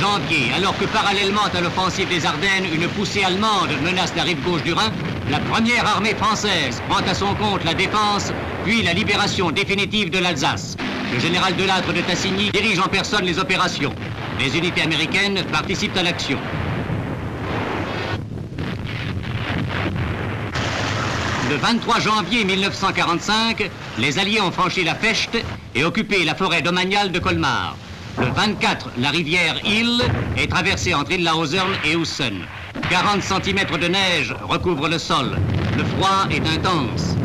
janvier, alors que parallèlement à l'offensive des Ardennes, une poussée allemande menace la rive gauche du Rhin, la première armée française prend à son compte la défense, puis la libération définitive de l'Alsace. Le général Delattre de Tassigny dirige en personne les opérations. Les unités américaines participent à l'action. Le 23 janvier 1945, les Alliés ont franchi la Fecht et occupé la forêt domaniale de Colmar. Le 24, la rivière Ill est traversée entre Illhausern et Hausen. 40 cm de neige recouvrent le sol. Le froid est intense.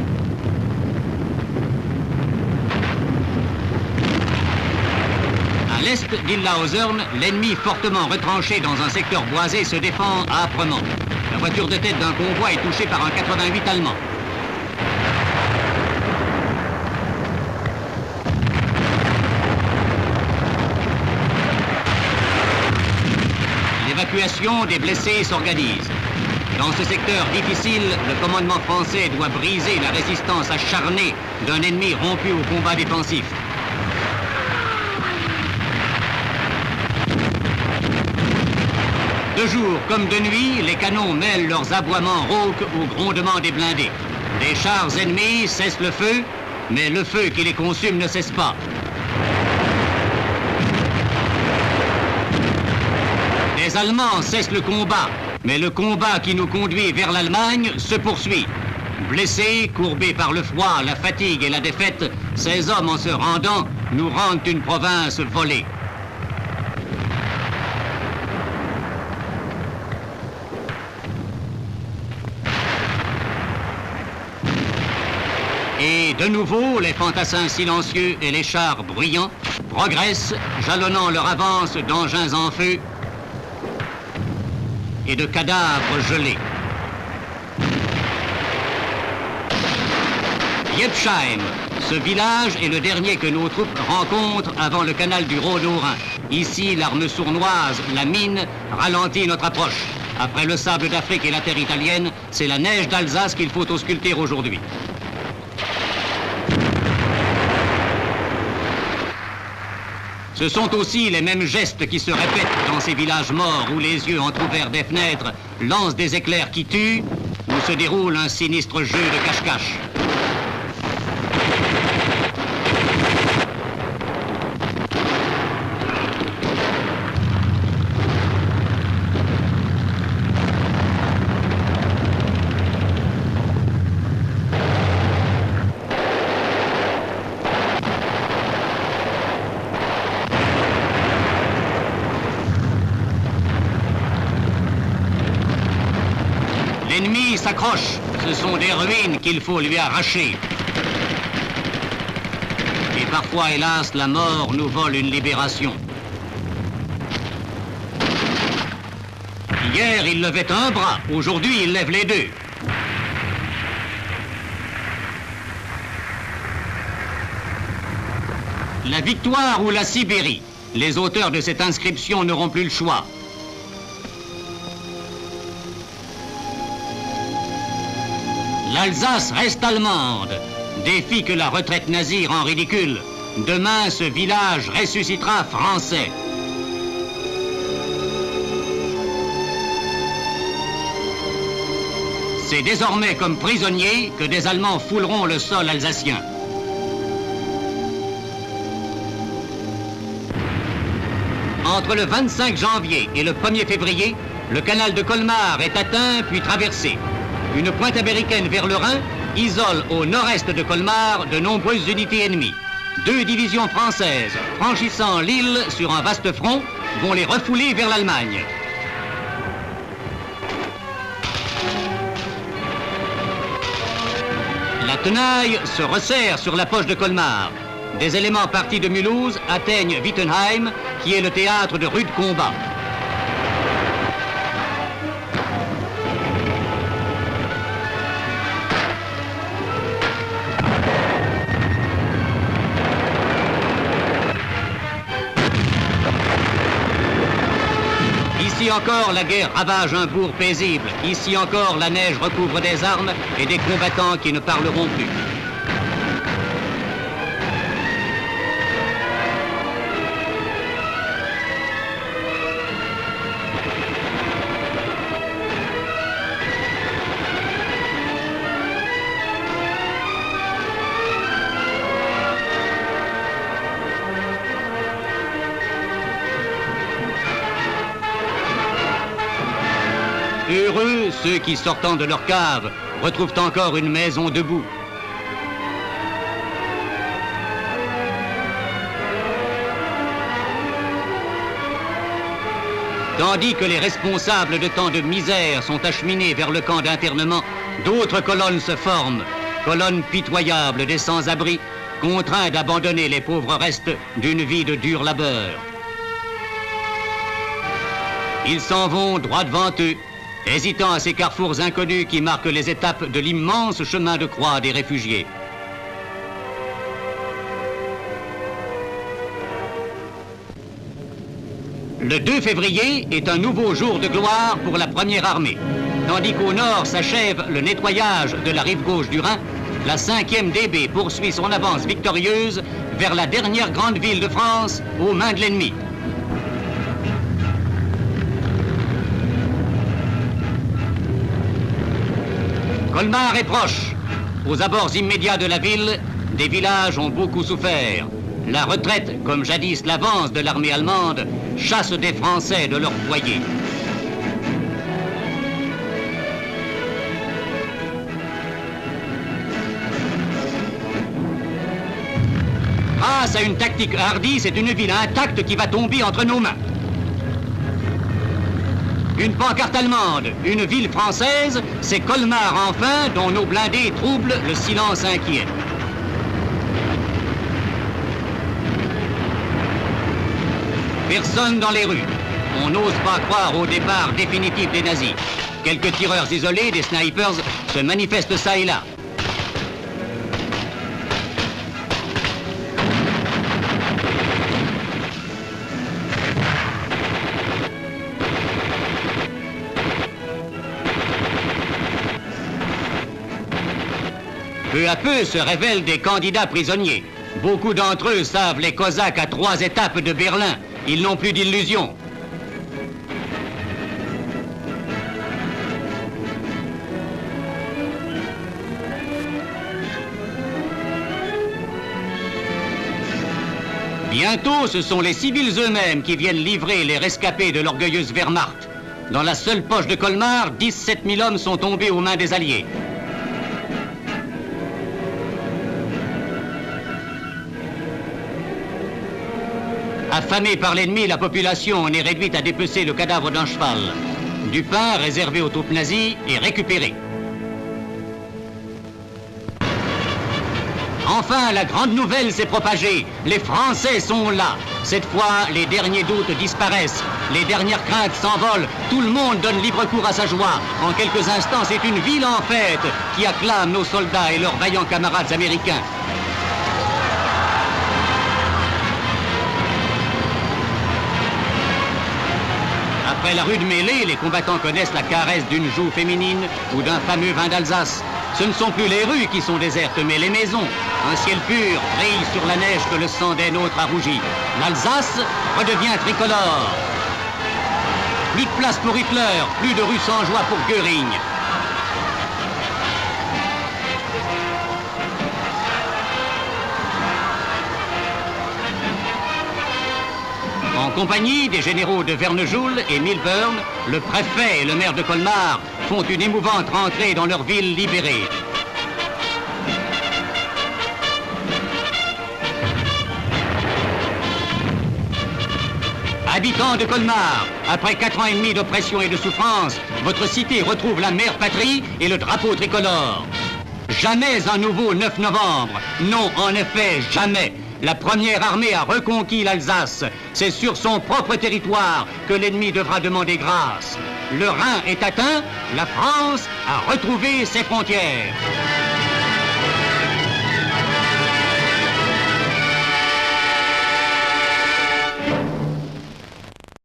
À l'est d'Illhausern, l'ennemi fortement retranché dans un secteur boisé se défend âprement. La voiture de tête d'un convoi est touchée par un 88 allemand. L'évacuation des blessés s'organise. Dans ce secteur difficile, le commandement français doit briser la résistance acharnée d'un ennemi rompu au combat défensif. De jour comme de nuit, les canons mêlent leurs aboiements rauques au grondement des blindés. Des chars ennemis cessent le feu, mais le feu qui les consume ne cesse pas. Les Allemands cessent le combat, mais le combat qui nous conduit vers l'Allemagne se poursuit. Blessés, courbés par le froid, la fatigue et la défaite, ces hommes, en se rendant, nous rendent une province volée. Et de nouveau, les fantassins silencieux et les chars bruyants progressent, jalonnant leur avance d'engins en feu et de cadavres gelés. Jepsheim, ce village est le dernier que nos troupes rencontrent avant le canal du Rhône au Rhin. Ici, l'arme sournoise, la mine, ralentit notre approche. Après le sable d'Afrique et la terre italienne, c'est la neige d'Alsace qu'il faut ausculter aujourd'hui. Ce sont aussi les mêmes gestes qui se répètent dans ces villages morts où les yeux entrouverts des fenêtres lancent des éclairs qui tuent, où se déroule un sinistre jeu de cache-cache. L'ennemi s'accroche, ce sont des ruines qu'il faut lui arracher. Et parfois, hélas, la mort nous vole une libération. Hier, il levait un bras, aujourd'hui, il lève les deux. La victoire ou la Sibérie. Les auteurs de cette inscription n'auront plus le choix. L'Alsace reste allemande, défi que la retraite nazie rend ridicule. Demain, ce village ressuscitera français. C'est désormais comme prisonniers que des Allemands fouleront le sol alsacien. Entre le 25 janvier et le 1er février, le canal de Colmar est atteint puis traversé. Une pointe américaine vers le Rhin isole au nord-est de Colmar de nombreuses unités ennemies. 2 divisions françaises, franchissant l'île sur un vaste front, vont les refouler vers l'Allemagne. La tenaille se resserre sur la poche de Colmar. Des éléments partis de Mulhouse atteignent Wittenheim, qui est le théâtre de rudes combats. Ici encore, la guerre ravage un bourg paisible. Ici encore, la neige recouvre des armes et des combattants qui ne parleront plus. ceux qui, sortant de leur cave, retrouvent encore une maison debout. Tandis que les responsables de tant de misère sont acheminés vers le camp d'internement, d'autres colonnes se forment, colonnes pitoyables des sans-abri, contraints d'abandonner les pauvres restes d'une vie de dur labeur. Ils s'en vont droit devant eux, hésitant à ces carrefours inconnus qui marquent les étapes de l'immense chemin de croix des réfugiés. Le 2 février est un nouveau jour de gloire pour la première armée. Tandis qu'au nord s'achève le nettoyage de la rive gauche du Rhin, la 5e DB poursuit son avance victorieuse vers la dernière grande ville de France aux mains de l'ennemi. Colmar est proche. Aux abords immédiats de la ville, des villages ont beaucoup souffert. La retraite, comme jadis l'avance de l'armée allemande, chasse des Français de leur foyer. Grâce à une tactique hardie, c'est une ville intacte qui va tomber entre nos mains. Une pancarte allemande, une ville française, c'est Colmar enfin dont nos blindés troublent le silence inquiet. Personne dans les rues. On n'ose pas croire au départ définitif des nazis. Quelques tireurs isolés, des snipers, se manifestent ça et là. Peu à peu se révèlent des candidats prisonniers. Beaucoup d'entre eux savent les Cosaques à 3 étapes de Berlin. Ils n'ont plus d'illusions. Bientôt, ce sont les civils eux-mêmes qui viennent livrer les rescapés de l'orgueilleuse Wehrmacht. Dans la seule poche de Colmar, 17 000 hommes sont tombés aux mains des Alliés. Affamée par l'ennemi, la population en est réduite à dépecer le cadavre d'un cheval. Du pain réservé aux troupes nazies est récupéré. Enfin, la grande nouvelle s'est propagée. Les Français sont là. Cette fois, les derniers doutes disparaissent. Les dernières craintes s'envolent. Tout le monde donne libre cours à sa joie. En quelques instants, c'est une ville en fête qui acclame nos soldats et leurs vaillants camarades américains. Après la rude mêlée, les combattants connaissent la caresse d'une joue féminine ou d'un fameux vin d'Alsace. Ce ne sont plus les rues qui sont désertes, mais les maisons. Un ciel pur brille sur la neige que le sang des nôtres a rougi. L'Alsace redevient tricolore. Plus de place pour Hitler, plus de rue sans joie pour Göring. En compagnie des généraux de Vernejoul et Milburn, le préfet et le maire de Colmar font une émouvante rentrée dans leur ville libérée. Habitants de Colmar, après 4 ans et demi d'oppression et de souffrance, votre cité retrouve la mère patrie et le drapeau tricolore. Jamais un nouveau 9 novembre. Non, en effet, jamais. La première armée a reconquis l'Alsace. C'est sur son propre territoire que l'ennemi devra demander grâce. Le Rhin est atteint, la France a retrouvé ses frontières.